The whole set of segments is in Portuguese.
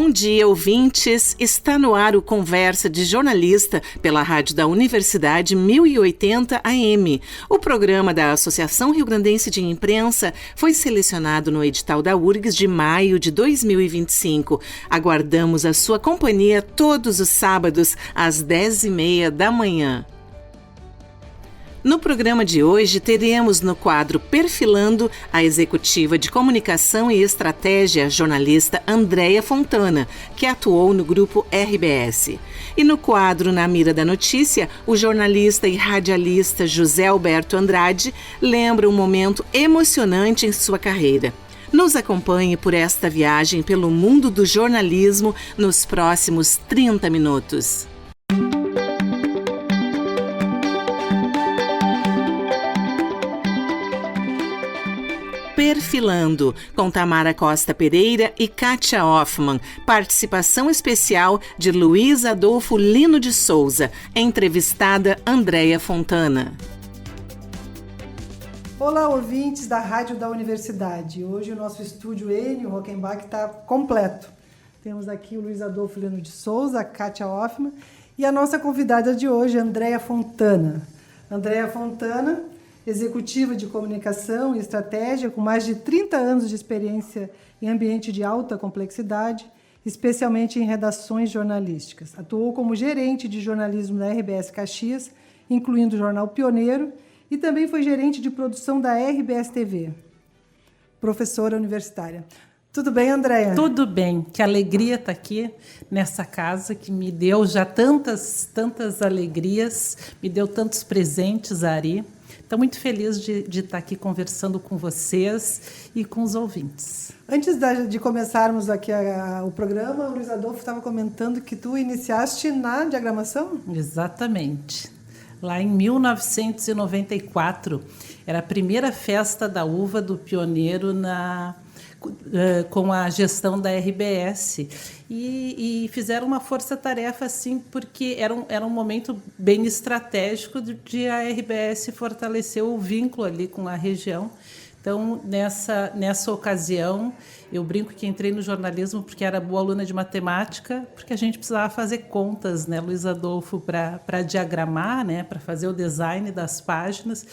Bom dia, ouvintes! Está no ar o Conversa de Jornalista pela Rádio da Universidade 1080 AM. O programa da Associação Rio-Grandense de Imprensa foi selecionado no edital da URGS de maio de 2025. Aguardamos a sua companhia todos os sábados, às 10h30 da manhã. No programa de hoje, teremos no quadro Perfilando a executiva de comunicação e estratégia, jornalista Andréia Fontana, que atuou no grupo RBS. E no quadro Na Mira da Notícia, o jornalista e radialista José Alberto Andrade lembra um momento emocionante em sua carreira. Nos acompanhe por esta viagem pelo mundo do jornalismo nos próximos 30 minutos. Perfilando, com Tamara Costa Pereira e Kátia Hoffmann. Participação especial de Luiz Adolfo Lino de Souza. Entrevistada Andréia Fontana. Olá, ouvintes da Rádio da Universidade. Hoje o nosso estúdio Enio Rockenbach está completo. Temos aqui o Luiz Adolfo Lino de Souza, a Kátia Hoffmann e a nossa convidada de hoje, Andréia Fontana. Andréia Fontana, executiva de comunicação e estratégia, com mais de 30 anos de experiência em ambiente de alta complexidade, especialmente em redações jornalísticas. Atuou como gerente de jornalismo da RBS Caxias, incluindo o jornal Pioneiro, e também foi gerente de produção da RBS TV. Professora universitária. Tudo bem, Andréia? Tudo bem. Que alegria estar aqui nessa casa que me deu já tantas alegrias, me deu tantos presentes, Ari. Estou muito feliz de estar aqui conversando com vocês e com os ouvintes. Antes de começarmos aqui o programa, o Luiz Adolfo estava comentando que tu iniciaste na diagramação? Exatamente. Lá em 1994, era a primeira festa da uva do Pioneiro com a gestão da RBS. E fizeram uma força-tarefa, assim, porque era um momento bem estratégico de a RBS fortalecer o vínculo ali com a região. Então, nessa ocasião, eu brinco que entrei no jornalismo porque era boa aluna de matemática, porque a gente precisava fazer contas, né, Luiz Adolfo, para diagramar, né, para fazer o design das páginas.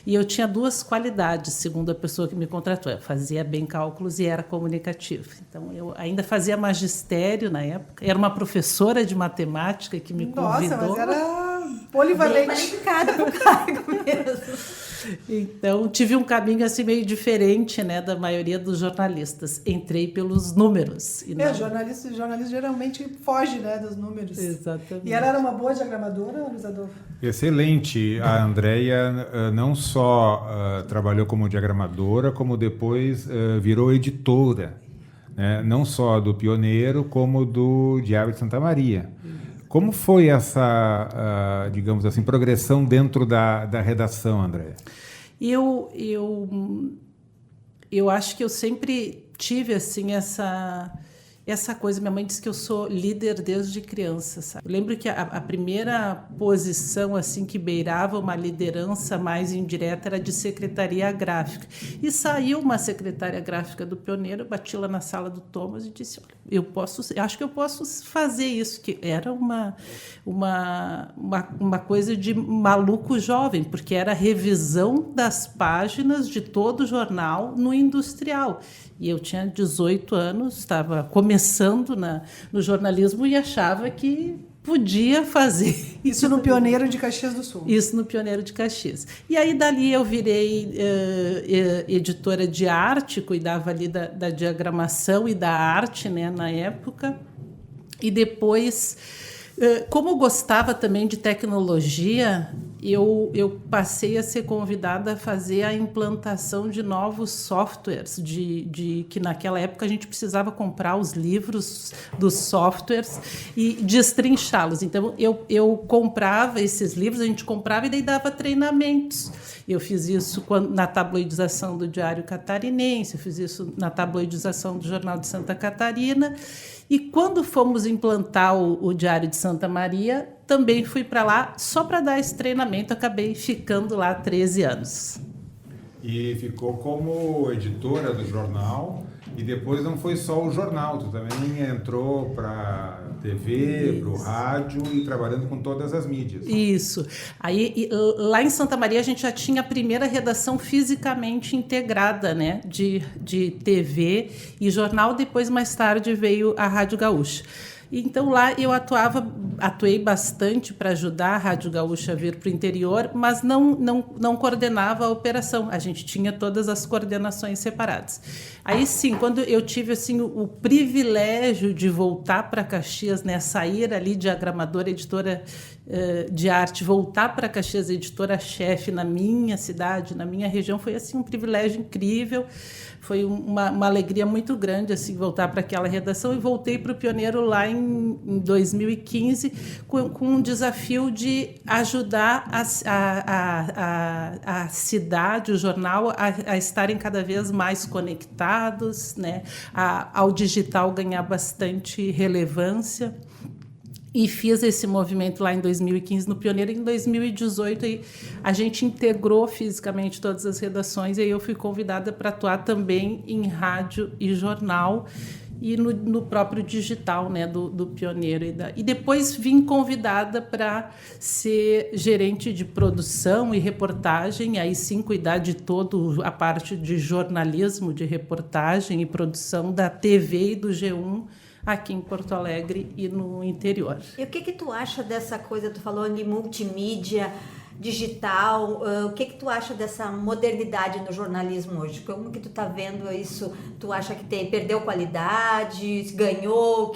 E eu tinha duas qualidades, segundo a pessoa que me contratou. Eu fazia bem cálculos e era comunicativa. Então, eu ainda fazia magistério na época. Era uma professora de matemática que me convidou. Nossa, mas era polivalente. Bem qualificada para o cargo mesmo. Então, tive um caminho assim meio diferente, né, da maioria dos jornalistas. Entrei pelos números. Jornalista geralmente foge, né, dos números. Exatamente. E ela era uma boa diagramadora, Luiz Adolfo? Excelente. A Andréia não só trabalhou como diagramadora, como depois virou editora, né, não só do Pioneiro, como do Diário de Santa Maria. Como foi essa, digamos assim, progressão dentro da redação, Andréia? Eu acho que eu sempre tive assim essa coisa. Minha mãe disse que eu sou líder desde criança, sabe? Eu lembro que a primeira posição assim que beirava uma liderança mais indireta era de secretaria gráfica. E saiu uma secretária gráfica do Pioneiro, eu bati lá na sala do Thomas e disse: olha, acho que eu posso fazer isso, que era uma coisa de maluco jovem, porque era a revisão das páginas de todo o jornal no industrial. E eu tinha 18 anos, estava começando no jornalismo e achava que podia fazer. Isso no Pioneiro de Caxias do Sul. Isso no Pioneiro de Caxias. E aí, dali, eu virei editora de arte, cuidava ali da diagramação e da arte, né, na época. E depois, como eu gostava também de tecnologia, eu passei a ser convidada a fazer a implantação de novos softwares, que naquela época a gente precisava comprar os livros dos softwares e destrinchá-los. Então, eu comprava esses livros, a gente comprava e daí dava treinamentos. Eu fiz isso na tabloidização do Diário Catarinense, eu fiz isso na tabloidização do Jornal de Santa Catarina. E quando fomos implantar o Diário de Santa Maria, também fui para lá só para dar esse treinamento. Acabei ficando lá 13 anos. E ficou como editora do jornal E depois não foi só o jornal, tu também entrou para TV, para o rádio e trabalhando com todas as mídias. Isso. Aí, lá em Santa Maria, a gente já tinha a primeira redação fisicamente integrada, né, de TV e jornal. Depois, mais tarde, veio a Rádio Gaúcha. Então, lá eu atuei bastante para ajudar a Rádio Gaúcha a vir para o interior, mas não coordenava a operação. A gente tinha todas as coordenações separadas. Aí, sim, quando eu tive assim, o privilégio de voltar para Caxias, né, sair ali de diagramadora, editora de arte, voltar para Caxias, editora-chefe na minha cidade, na minha região, foi assim, um privilégio incrível. Foi uma alegria muito grande assim, voltar para aquela redação, e voltei para o Pioneiro lá em 2015 com um desafio de ajudar a cidade, o jornal, a estarem cada vez mais conectados, né? Ao digital ganhar bastante relevância. E fiz esse movimento lá em 2015 no Pioneiro. Em 2018 aí, a gente integrou fisicamente todas as redações, e aí eu fui convidada para atuar também em rádio e jornal e no próprio digital, né, do Pioneiro. E depois vim convidada para ser gerente de produção e reportagem, aí sim cuidar de toda a parte de jornalismo, de reportagem e produção da TV e do G1, aqui em Porto Alegre e no interior. E o que tu acha dessa coisa, tu falou de multimídia, digital, o que tu acha dessa modernidade no jornalismo hoje? Como que tu tá vendo isso? Tu acha que perdeu qualidade, ganhou?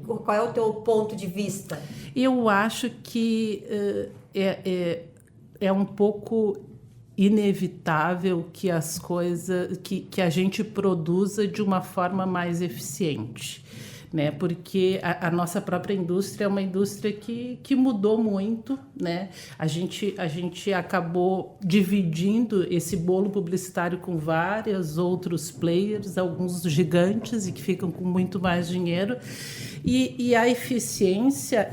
Qual é o teu ponto de vista? Eu acho que é um pouco inevitável que as coisas, que a gente produza de uma forma mais eficiente, né? Porque a nossa própria indústria é uma indústria que mudou muito, né? A gente acabou dividindo esse bolo publicitário com vários outros players, alguns gigantes e que ficam com muito mais dinheiro, e a eficiência,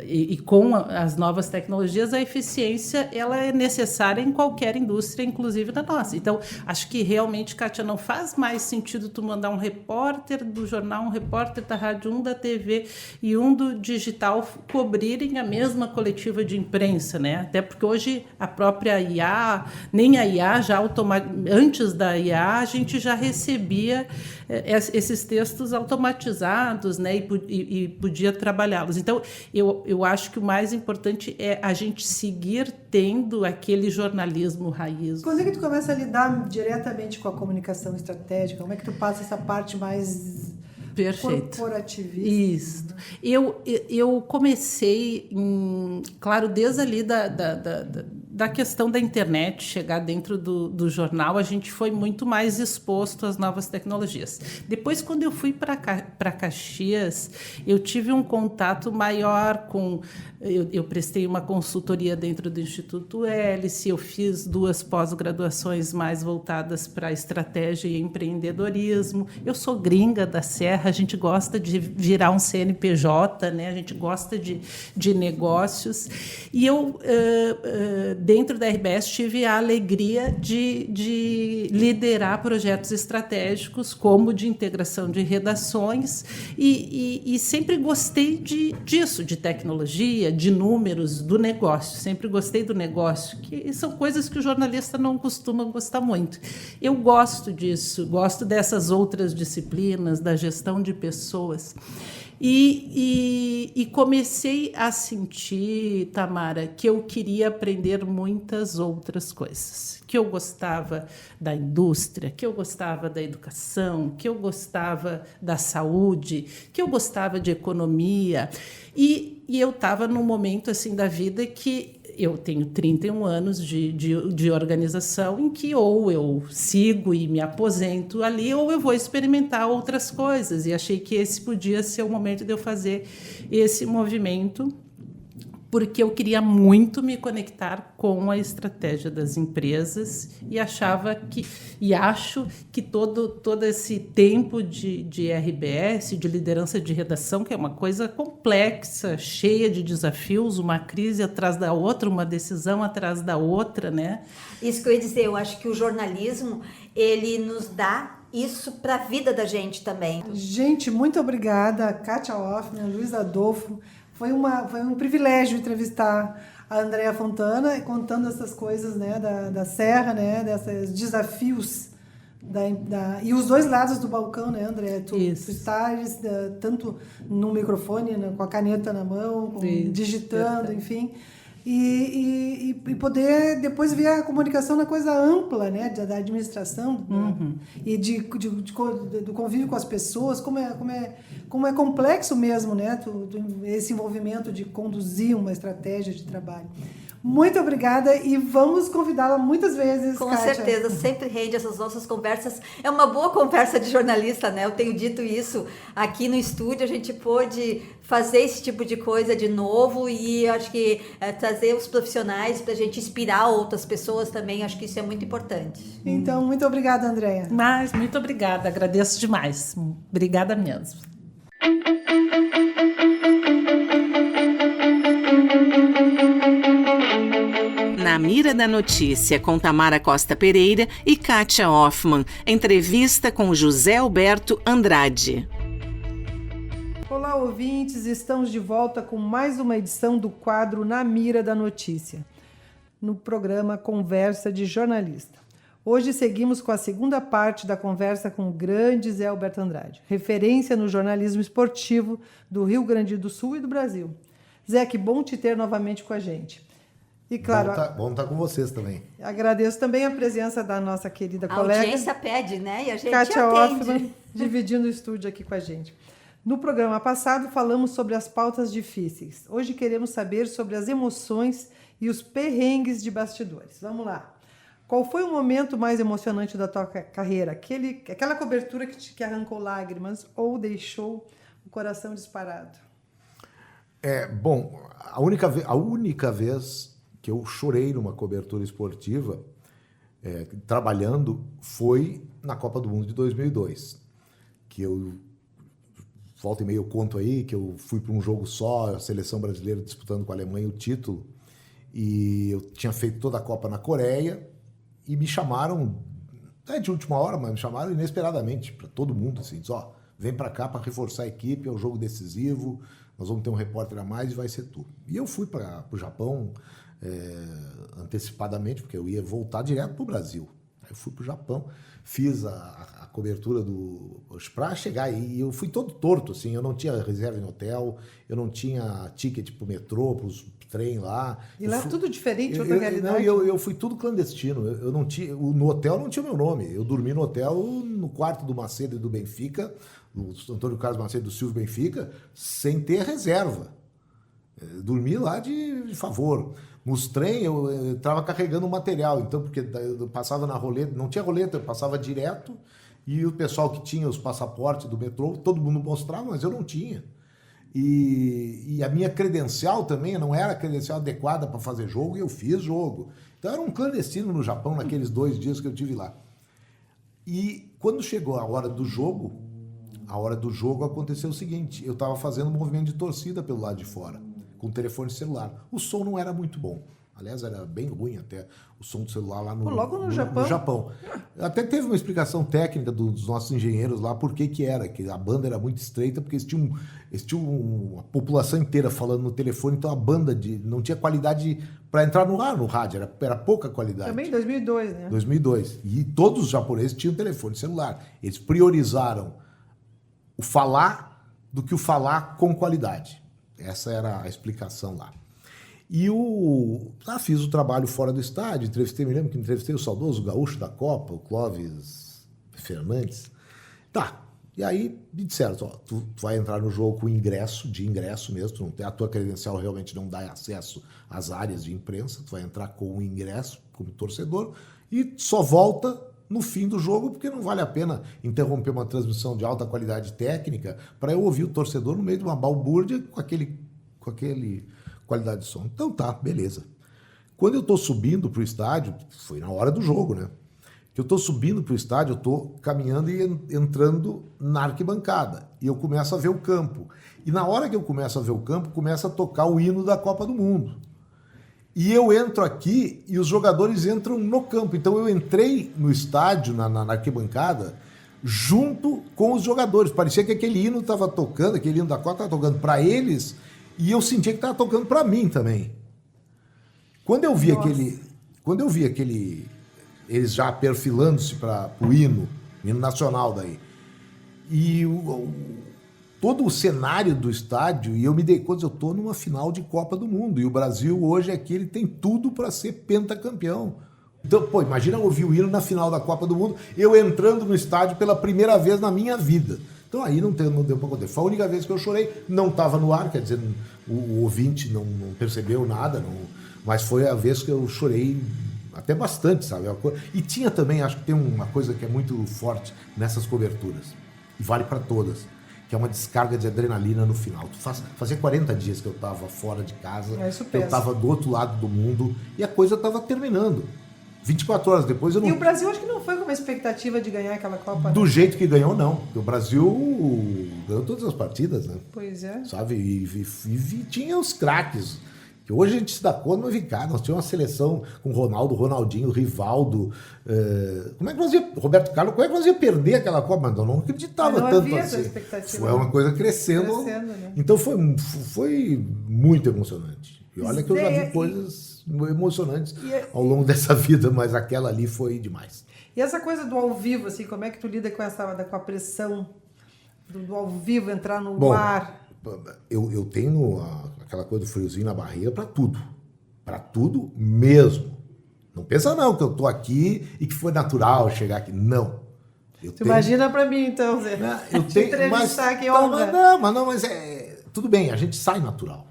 e com as novas tecnologias, a eficiência ela é necessária em qualquer indústria, inclusive na nossa. Então, acho que realmente, Kátia, não faz mais sentido tu mandar um repórter do jornal, um repórter da rádio, um da TV e um do digital cobrirem a mesma coletiva de imprensa, né? Até porque hoje a própria IA, nem a IA, antes da IA, a gente já recebia esses textos automatizados, né? E podia trabalhá-los. Então, eu acho que o mais importante é a gente seguir tendo aquele jornalismo raiz. Quando é que tu começa a lidar diretamente com a comunicação estratégica? Como é que tu passa essa parte mais corporativista? Isso. Eu comecei, claro, desde ali da questão da internet chegar dentro do jornal, a gente foi muito mais exposto às novas tecnologias. Depois, quando eu fui para Caxias, eu tive um contato maior com... Eu prestei uma consultoria dentro do Instituto Hélice, eu fiz 2 pós-graduações mais voltadas para estratégia e empreendedorismo. Eu sou gringa da Serra, a gente gosta de virar um CNPJ, né? A gente gosta de negócios. E eu... dentro da RBS, tive a alegria de liderar projetos estratégicos, como de integração de redações, e sempre gostei disso, de tecnologia, de números, do negócio. Sempre gostei do negócio, que são coisas que o jornalista não costuma gostar muito. Eu gosto disso, gosto dessas outras disciplinas, da gestão de pessoas. E comecei a sentir, Tamara, que eu queria aprender muitas outras coisas. Que eu gostava da indústria, que eu gostava da educação, que eu gostava da saúde, que eu gostava de economia. E eu estava num momento assim da vida que eu tenho 31 anos de organização em que ou eu sigo e me aposento ali ou eu vou experimentar outras coisas. E achei que esse podia ser o momento de eu fazer esse movimento, porque eu queria muito me conectar com a estratégia das empresas e acho que todo esse tempo de RBS, de liderança de redação, que é uma coisa complexa, cheia de desafios, uma crise atrás da outra, uma decisão atrás da outra, né? Isso que eu ia dizer, eu acho que o jornalismo, ele nos dá isso para a vida da gente também. Gente, muito obrigada, Kátia Hoffmann, Luiz Adolfo. Foi um privilégio entrevistar a Andréa Fontana, contando essas coisas, né, da Serra, né, desses desafios. E os dois lados do balcão, né, André? Tu estares tanto no microfone, né, com a caneta na mão, digitando, enfim. E poder depois ver a comunicação na coisa ampla, né, da administração, e do convívio com as pessoas, como é complexo mesmo, né, esse envolvimento de conduzir uma estratégia de trabalho. Muito obrigada e vamos convidá-la muitas vezes, Com Kátia. certeza, sempre rende essas nossas conversas. É uma boa conversa de jornalista, né? Eu tenho dito isso aqui no estúdio, a gente pôde fazer esse tipo de coisa de novo e acho que trazer os profissionais para a gente inspirar outras pessoas também, acho que isso é muito importante. Então, muito obrigada, Andréa. Mas, muito obrigada, agradeço demais. Obrigada mesmo. Na Mira da Notícia, com Tamara Costa Pereira e Kátia Hoffmann. Entrevista com José Alberto Andrade. Olá, ouvintes. Estamos de volta com mais uma edição do quadro Na Mira da Notícia, no programa Conversa de Jornalista. Hoje seguimos com a segunda parte da conversa com o grande Zé Alberto Andrade, referência no jornalismo esportivo do Rio Grande do Sul e do Brasil. Zé, que bom te ter novamente com a gente. E claro, bom estar com vocês também. Agradeço também a presença da nossa querida a colega. A audiência pede, né? E a gente Kátia atende. Hoffmann, dividindo o estúdio aqui com a gente. No programa passado, falamos sobre as pautas difíceis. Hoje queremos saber sobre as emoções e os perrengues de bastidores. Vamos lá. Qual foi o momento mais emocionante da tua carreira? Aquela cobertura que arrancou lágrimas ou deixou o coração disparado? Bom, a única vez que eu chorei numa cobertura esportiva, trabalhando, foi na Copa do Mundo de 2002, que eu, volta e meia eu conto aí, que eu fui para um jogo só, a seleção brasileira disputando com a Alemanha o título, e eu tinha feito toda a Copa na Coreia, e me chamaram, de última hora, mas me chamaram inesperadamente, para todo mundo, assim, vem para cá para reforçar a equipe, é um jogo decisivo, nós vamos ter um repórter a mais e vai ser tu. E eu fui para o Japão, antecipadamente, porque eu ia voltar direto para o Brasil. Aí eu fui para o Japão, fiz a cobertura para chegar, e eu fui todo torto, assim, eu não tinha reserva em hotel, eu não tinha ticket para o metrô, para os trem lá. E lá tudo diferente, outra realidade? Não, eu fui tudo clandestino, eu não tinha, no hotel não tinha meu nome, eu dormi no hotel, no quarto do Macedo e do Benfica, do Antônio Carlos Macedo do Silvio Benfica, sem ter reserva. Dormi lá de favor. Nos trem eu estava carregando material, então, porque eu passava na roleta, não tinha roleta, eu passava direto, e o pessoal que tinha os passaportes do metrô, todo mundo mostrava, mas eu não tinha. E a minha credencial também não era a credencial adequada para fazer jogo, e eu fiz jogo. Então era um clandestino no Japão naqueles 2 dias que eu tive lá. E quando chegou a hora do jogo aconteceu o seguinte, eu estava fazendo um movimento de torcida pelo lado de fora, com o telefone celular. O som não era muito bom. Aliás, era bem ruim até o som do celular lá logo no Japão? No Japão. Até teve uma explicação técnica dos nossos engenheiros lá por que era, que a banda era muito estreita, porque eles tinham uma população inteira falando no telefone, então a banda não tinha qualidade para entrar no ar, no rádio, era pouca qualidade. Também em 2002, né? 2002. E todos os japoneses tinham telefone celular. Eles priorizaram o falar do que o falar com qualidade. Essa era a explicação lá. E fiz o trabalho fora do estádio, me lembro que entrevistei o saudoso gaúcho da Copa, o Clóvis Fernandes. Tá, e aí me disseram, tu vai entrar no jogo com ingresso mesmo, a tua credencial realmente não dá acesso às áreas de imprensa, tu vai entrar com o ingresso como torcedor e só volta no fim do jogo, porque não vale a pena interromper uma transmissão de alta qualidade técnica para eu ouvir o torcedor no meio de uma balbúrdia com aquele qualidade de som. Então tá, beleza. Quando eu tô subindo pro estádio, foi na hora do jogo, né? Que eu tô subindo pro estádio, eu tô caminhando e entrando na arquibancada. E eu começo a ver o campo. E na hora que eu começo a ver o campo, começa a tocar o hino da Copa do Mundo. E eu entro aqui e os jogadores entram no campo. Então eu entrei no estádio, na arquibancada, junto com os jogadores. Parecia que aquele hino estava tocando, aquele hino da Copa estava tocando para eles, e eu sentia que estava tocando para mim também. Quando eu vi aquele, eles já perfilando-se para o hino nacional daí, e todo o cenário do estádio, e eu me dei conta, eu estou numa final de Copa do Mundo, e o Brasil hoje aqui ele tem tudo para ser pentacampeão. Então, pô, imagina ouvir o hino na final da Copa do Mundo, eu entrando no estádio pela primeira vez na minha vida. Então aí não deu para acontecer. Foi a única vez que eu chorei, não estava no ar, quer dizer, o ouvinte não percebeu nada, mas foi a vez que eu chorei até bastante, sabe? E tinha também, acho que tem uma coisa que é muito forte nessas coberturas, e vale para todas, que é uma descarga de adrenalina no final. Fazia 40 dias que eu estava fora de casa, eu estava do outro lado do mundo, e a coisa estava terminando. 24 horas depois eu não... E o Brasil acho que não foi com uma expectativa de ganhar aquela Copa, do né? jeito que ganhou, não. Porque o Brasil ganhou todas as partidas, né? Pois é. Sabe? E tinha os craques. Que hoje a gente se dá conta, mas vem cá, nós tínhamos uma seleção com Ronaldo, Ronaldinho, Rivaldo. Como é que nós ia... Roberto Carlos, como é que nós ia perder aquela Copa? Mas eu não acreditava não tanto havia assim. essa expectativa. Foi uma coisa crescendo. Né? Então foi muito emocionante. E olha que eu já vi coisas emocionantes ao longo dessa vida, mas aquela ali foi demais. E essa coisa do ao vivo, assim, como é que tu lida com a pressão do ao vivo, entrar no ar? Eu tenho aquela coisa do friozinho na barriga para tudo mesmo. Não pensa não que eu tô aqui e que foi natural chegar aqui, não. Imagina para mim então, Zé. Eu tenho entrevistar aqui, mas tudo bem, a gente sai natural.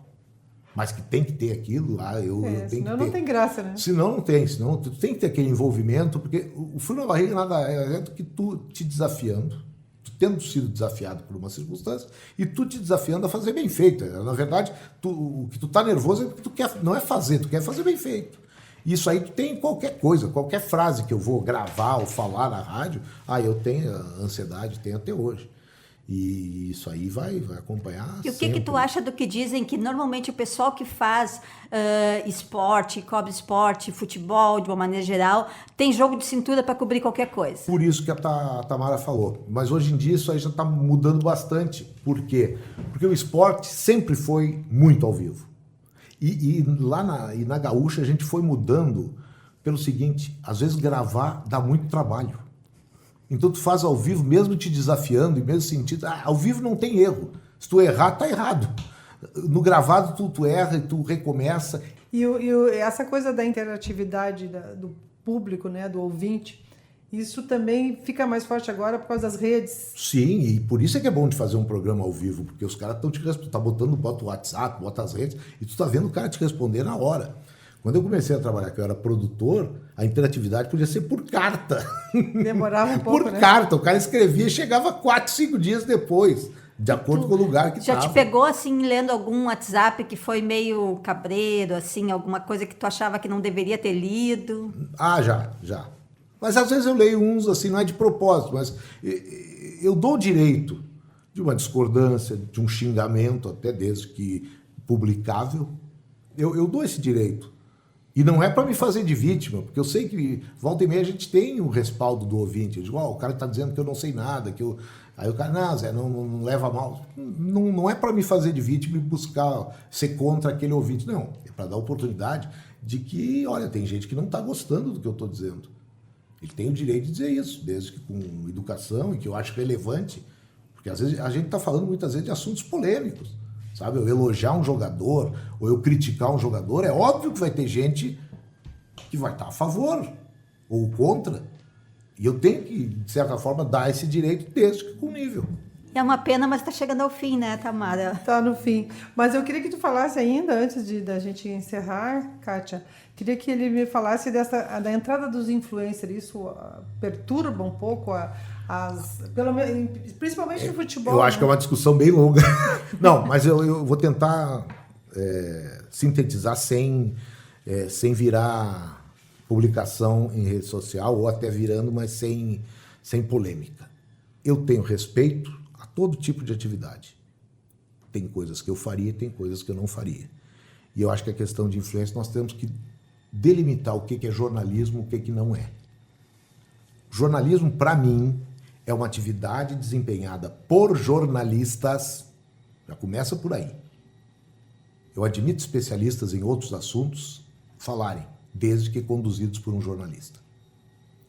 Mas que tem que ter aquilo, eu tenho que ter. Senão não tem graça, né? Senão não tem, senão tu tem que ter aquele envolvimento, porque o frio na barriga nada é do que tu te desafiando, tu tendo sido desafiado por uma circunstância, e tu te desafiando a fazer bem feito. Na verdade, o que tu tá nervoso é porque tu quer, não é fazer, tu quer fazer bem feito. Isso aí tu tem em qualquer coisa, qualquer frase que eu vou gravar ou falar na rádio, eu tenho a ansiedade, tenho até hoje. E isso aí vai acompanhar. E o que tu acha do que dizem que normalmente o pessoal que faz esporte, cobre esporte, futebol, de uma maneira geral, tem jogo de cintura para cobrir qualquer coisa? Por isso que a Tamara falou. Mas hoje em dia isso aí já está mudando bastante. Por quê? Porque o esporte sempre foi muito ao vivo. E lá na Gaúcha a gente foi mudando pelo seguinte, às vezes gravar dá muito trabalho. Então tu faz ao vivo, mesmo te desafiando, e mesmo sentindo, ao vivo não tem erro. Se tu errar, tá errado. No gravado tu erra e tu recomeça. E essa coisa da interatividade do público, né, do ouvinte, isso também fica mais forte agora por causa das redes. Sim, e por isso é que é bom de fazer um programa ao vivo, porque os caras estão te respondendo, bota o WhatsApp, bota as redes, e tu tá vendo o cara te responder na hora. Quando eu comecei a trabalhar, que eu era produtor, a interatividade podia ser por carta. Demorava um pouco, por carta. O cara escrevia e chegava 4, 5 dias depois, de acordo com o lugar que estava. Já te pegou, assim, lendo algum WhatsApp que foi meio cabreiro, assim, alguma coisa que tu achava que não deveria ter lido? Já. Mas às vezes eu leio uns, assim, não é de propósito, mas eu dou o direito de uma discordância, de um xingamento, até desde que publicável. Eu dou esse direito. E não é para me fazer de vítima, porque eu sei que volta e meia a gente tem o respaldo do ouvinte. Eu digo, o cara está dizendo que eu não sei nada, que eu... Aí o cara, não, Zé, não leva mal. Não é para me fazer de vítima e buscar ser contra aquele ouvinte. Não, é para dar oportunidade de que, olha, tem gente que não está gostando do que eu estou dizendo. Ele tem o direito de dizer isso, desde que com educação e que eu acho relevante. Porque às vezes a gente está falando muitas vezes de assuntos polêmicos. Sabe, eu elogiar um jogador ou eu criticar um jogador, é óbvio que vai ter gente que vai estar a favor ou contra. E eu tenho que, de certa forma, dar esse direito desde que com nível. É uma pena, mas está chegando ao fim, né, Tamara? Está no fim. Mas eu queria que tu falasse ainda, antes da gente encerrar, Kátia, queria que ele me falasse da entrada dos influencers. Isso perturba um pouco principalmente no futebol. Eu acho que é uma discussão bem longa. Não, mas eu vou tentar sintetizar sem virar publicação em rede social, ou até virando, mas sem polêmica. Eu tenho respeito a todo tipo de atividade. Tem coisas que eu faria, tem coisas que eu não faria. E eu acho que a questão de influência nós temos que delimitar o que é jornalismo, o que não é. Jornalismo, para mim, é uma atividade desempenhada por jornalistas, já começa por aí. Eu admito especialistas em outros assuntos falarem, desde que conduzidos por um jornalista.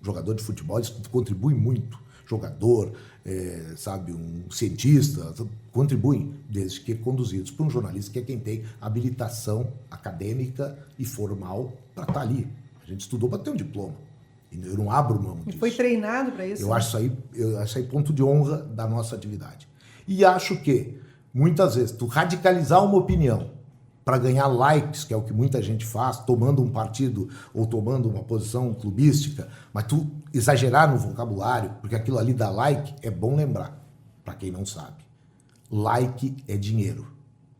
O jogador de futebol contribui muito. Jogador, um cientista, contribuem, desde que conduzidos por um jornalista, que é quem tem habilitação acadêmica e formal para estar ali. A gente estudou para ter um diploma. E eu não abro mão disso. E foi treinado para isso? Eu acho isso aí ponto de honra da nossa atividade. E acho que, muitas vezes, tu radicalizar uma opinião para ganhar likes, que é o que muita gente faz, tomando um partido ou tomando uma posição clubística, mas tu exagerar no vocabulário, porque aquilo ali dá like, é bom lembrar, para quem não sabe. Like é dinheiro.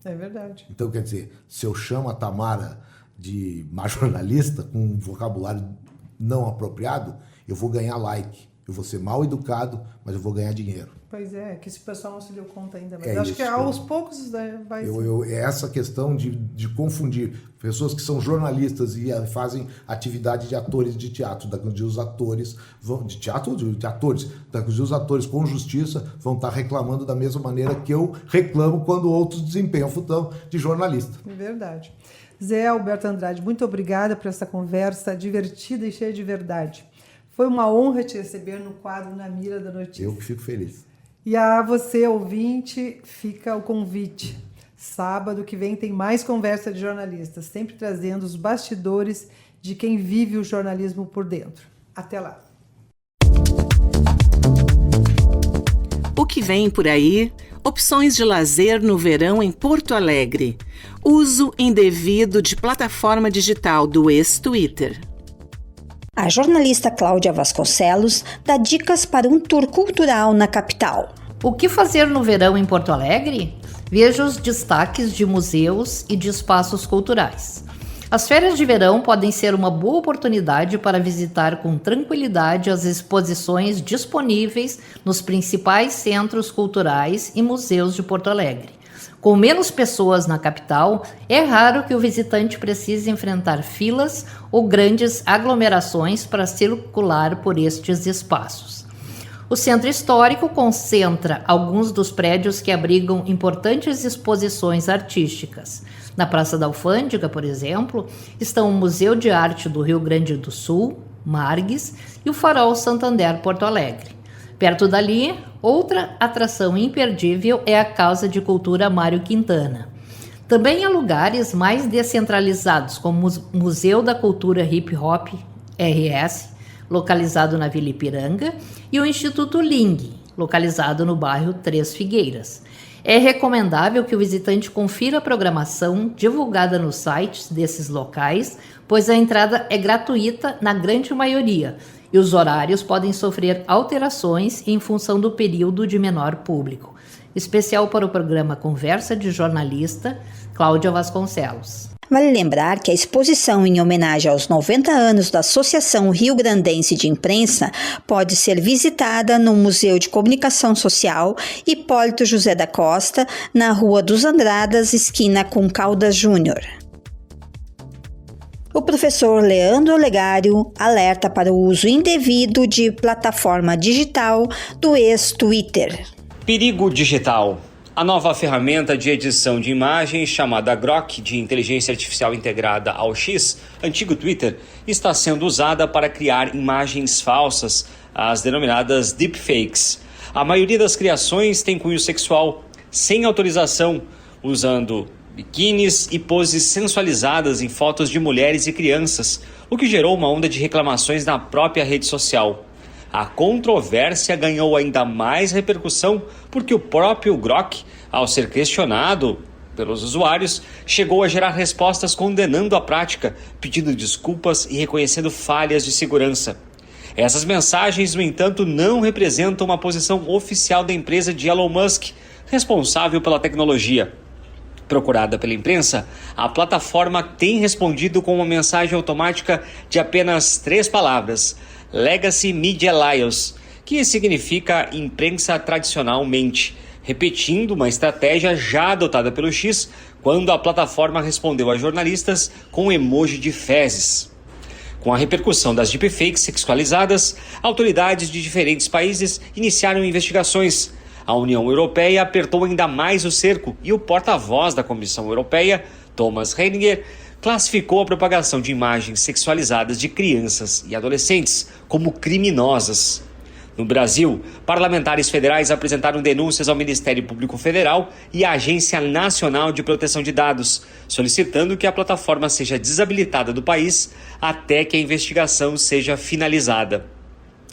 É verdade. Então, quer dizer, se eu chamo a Tamara de má jornalista, com um vocabulário não apropriado, eu vou ganhar like. Eu vou ser mal educado, mas eu vou ganhar dinheiro. Pois é, que esse pessoal não se deu conta ainda. Mas É acho isso, que aos poucos vai... É essa questão de confundir pessoas que são jornalistas e fazem atividade de atores de teatro, onde os atores os atores com justiça vão estar reclamando da mesma maneira que eu reclamo quando outros desempenham a função de jornalista. É verdade. Zé Alberto Andrade, muito obrigada por essa conversa divertida e cheia de verdade. Foi uma honra te receber no quadro Na Mira da Notícia. Eu que fico feliz. E a você, ouvinte, fica o convite. Sábado que vem tem mais conversa de jornalistas, sempre trazendo os bastidores de quem vive o jornalismo por dentro. Até lá. O que vem por aí? Opções de lazer no verão em Porto Alegre. Uso indevido de plataforma digital do ex-Twitter. A jornalista Cláudia Vasconcelos dá dicas para um tour cultural na capital. O que fazer no verão em Porto Alegre? Veja os destaques de museus e de espaços culturais. As férias de verão podem ser uma boa oportunidade para visitar com tranquilidade as exposições disponíveis nos principais centros culturais e museus de Porto Alegre. Com menos pessoas na capital, é raro que o visitante precise enfrentar filas ou grandes aglomerações para circular por estes espaços. O Centro Histórico concentra alguns dos prédios que abrigam importantes exposições artísticas. Na Praça da Alfândega, por exemplo, estão o Museu de Arte do Rio Grande do Sul, Margues, e o Farol Santander Porto Alegre. Perto dali, outra atração imperdível é a Casa de Cultura Mário Quintana. Também há lugares mais descentralizados, como o Museu da Cultura Hip Hop, RS, localizado na Vila Ipiranga, e o Instituto Ling, localizado no bairro Três Figueiras. É recomendável que o visitante confira a programação divulgada nos sites desses locais, pois a entrada é gratuita na grande maioria, e os horários podem sofrer alterações em função do período de menor público. Especial para o programa Conversa de Jornalista, Cláudia Vasconcelos. Vale lembrar que a exposição em homenagem aos 90 anos da Associação Rio Grandense de Imprensa pode ser visitada no Museu de Comunicação Social Hipólito José da Costa, na Rua dos Andradas, esquina com Caldas Júnior. O professor Leandro Olegário alerta para o uso indevido de plataforma digital do ex-Twitter. Perigo digital. A nova ferramenta de edição de imagens, chamada Grok, de inteligência artificial integrada ao X, antigo Twitter, está sendo usada para criar imagens falsas, as denominadas deepfakes. A maioria das criações tem cunho sexual, sem autorização, usando biquínis e poses sensualizadas em fotos de mulheres e crianças, o que gerou uma onda de reclamações na própria rede social. A controvérsia ganhou ainda mais repercussão porque o próprio Grok, ao ser questionado pelos usuários, chegou a gerar respostas condenando a prática, pedindo desculpas e reconhecendo falhas de segurança. Essas mensagens, no entanto, não representam uma posição oficial da empresa de Elon Musk, responsável pela tecnologia. Procurada pela imprensa, a plataforma tem respondido com uma mensagem automática de apenas 3 palavras: Legacy Media Alliance, que significa imprensa tradicionalmente, repetindo uma estratégia já adotada pelo X quando a plataforma respondeu a jornalistas com um emoji de fezes. Com a repercussão das deepfakes sexualizadas, autoridades de diferentes países iniciaram investigações. A União Europeia apertou ainda mais o cerco e o porta-voz da Comissão Europeia, Thomas Reiniger, classificou a propagação de imagens sexualizadas de crianças e adolescentes como criminosas. No Brasil, parlamentares federais apresentaram denúncias ao Ministério Público Federal e à Agência Nacional de Proteção de Dados, solicitando que a plataforma seja desabilitada do país até que a investigação seja finalizada.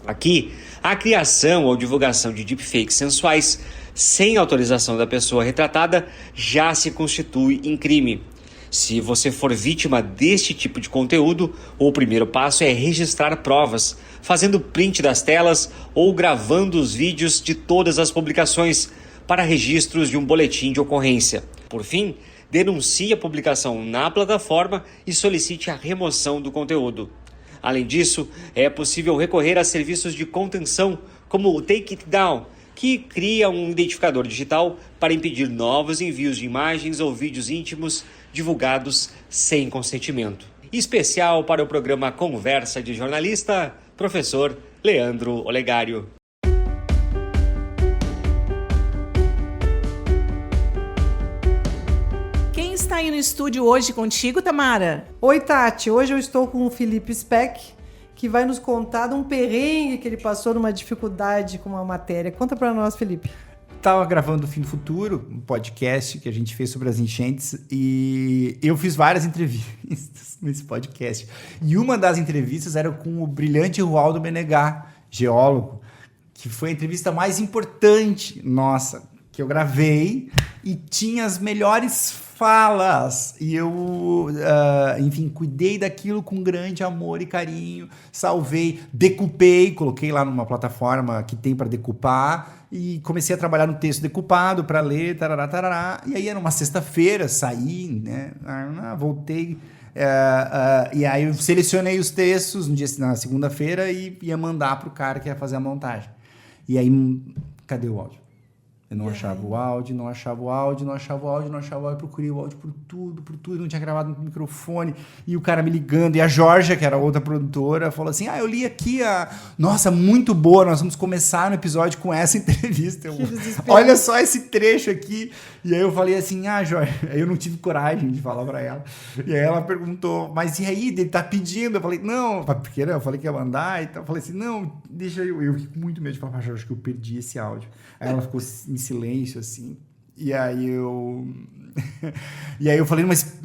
Aqui, a criação ou divulgação de deepfakes sensuais sem autorização da pessoa retratada já se constitui em crime. Se você for vítima deste tipo de conteúdo, o primeiro passo é registrar provas, fazendo print das telas ou gravando os vídeos de todas as publicações para registros de um boletim de ocorrência. Por fim, denuncie a publicação na plataforma e solicite a remoção do conteúdo. Além disso, é possível recorrer a serviços de contenção, como o Take It Down, que cria um identificador digital para impedir novos envios de imagens ou vídeos íntimos divulgados sem consentimento. Especial para o programa Conversa de Jornalista, professor Leandro Olegário. Quem está aí no estúdio hoje contigo, Tamara? Oi, Tati. Hoje eu estou com o Felipe Speck, que vai nos contar de um perrengue que ele passou numa dificuldade com uma matéria. Conta para nós, Felipe. Estava gravando o Fim do Futuro, um podcast que a gente fez sobre as enchentes, e eu fiz várias entrevistas nesse podcast. E uma das entrevistas era com o brilhante Rualdo Menegar, geólogo, que foi a entrevista mais importante nossa, que eu gravei, e tinha as melhores falas. E eu, enfim, cuidei daquilo com grande amor e carinho, salvei, decupei, coloquei lá numa plataforma que tem para decupar, e comecei a trabalhar no texto decupado para ler, tarará, tarará. E aí era uma sexta-feira, saí, né, voltei, e aí eu selecionei os textos na segunda-feira e ia mandar pro cara que ia fazer a montagem. E aí, cadê o áudio? Eu não achava o áudio, não achava o áudio, não achava o áudio, não achava o áudio, procurei o áudio por tudo, não tinha gravado no microfone, e o cara me ligando, e a Georgia, que era outra produtora, falou assim, eu li aqui nossa, muito boa, nós vamos começar no episódio com essa entrevista, olha só esse trecho aqui, e aí eu falei assim, Georgia, eu não tive coragem de falar pra ela, e aí ela perguntou, mas e aí, ele tá pedindo? Eu falei, não, porque eu falei que ia mandar, então eu falei assim, não, deixa eu fiquei com muito medo de falar pra Georgia que eu perdi esse áudio, aí ela ficou em silêncio, assim, e aí eu falei, mas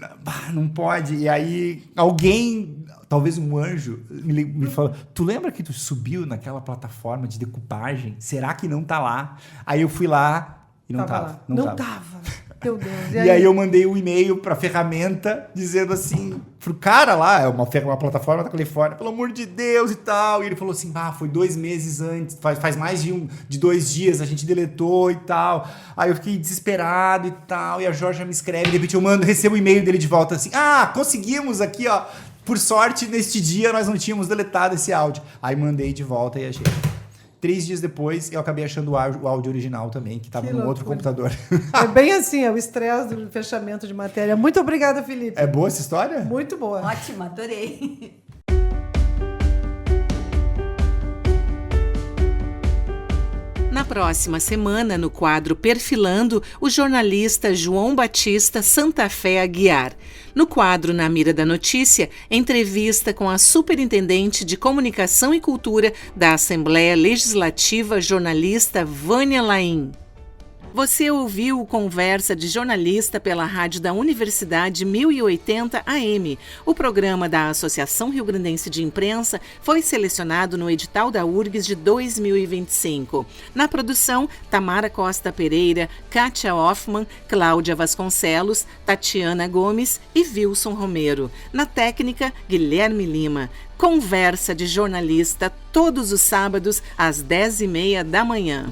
não pode, e aí alguém, talvez um anjo, me falou, tu lembra que tu subiu naquela plataforma de decupagem? Será que não tá lá? Aí eu fui lá e não tava. Não tava. Meu Deus. E aí eu mandei um e-mail pra ferramenta dizendo assim, pro cara lá, é uma plataforma da Califórnia, pelo amor de Deus e tal. E ele falou assim, foi 2 meses antes, faz mais de 2 dias, a gente deletou e tal. Aí eu fiquei desesperado e tal. E a Georgia me escreve, de repente eu recebo o e-mail dele de volta assim, conseguimos aqui, ó. Por sorte, neste dia nós não tínhamos deletado esse áudio. Aí mandei de volta e achei. 3 dias depois, eu acabei achando o áudio original também, que estava num outro computador. É bem assim, é o estresse do fechamento de matéria. Muito obrigada, Felipe. É boa essa história? Muito boa. Ótima, adorei. Na próxima semana, no quadro Perfilando, o jornalista João Batista Santa Fé Aguiar. No quadro Na Mira da Notícia, entrevista com a Superintendente de Comunicação e Cultura da Assembleia Legislativa, jornalista Vânia Laim. Você ouviu o Conversa de Jornalista pela Rádio da Universidade 1080 AM. O programa da Associação Rio-Grandense de Imprensa foi selecionado no edital da URGS de 2025. Na produção, Tamara Costa Pereira, Kátia Hoffmann, Cláudia Vasconcelos, Tatiana Gomes e Wilson Romero. Na técnica, Guilherme Lima. Conversa de Jornalista todos os sábados às 10h30 da manhã.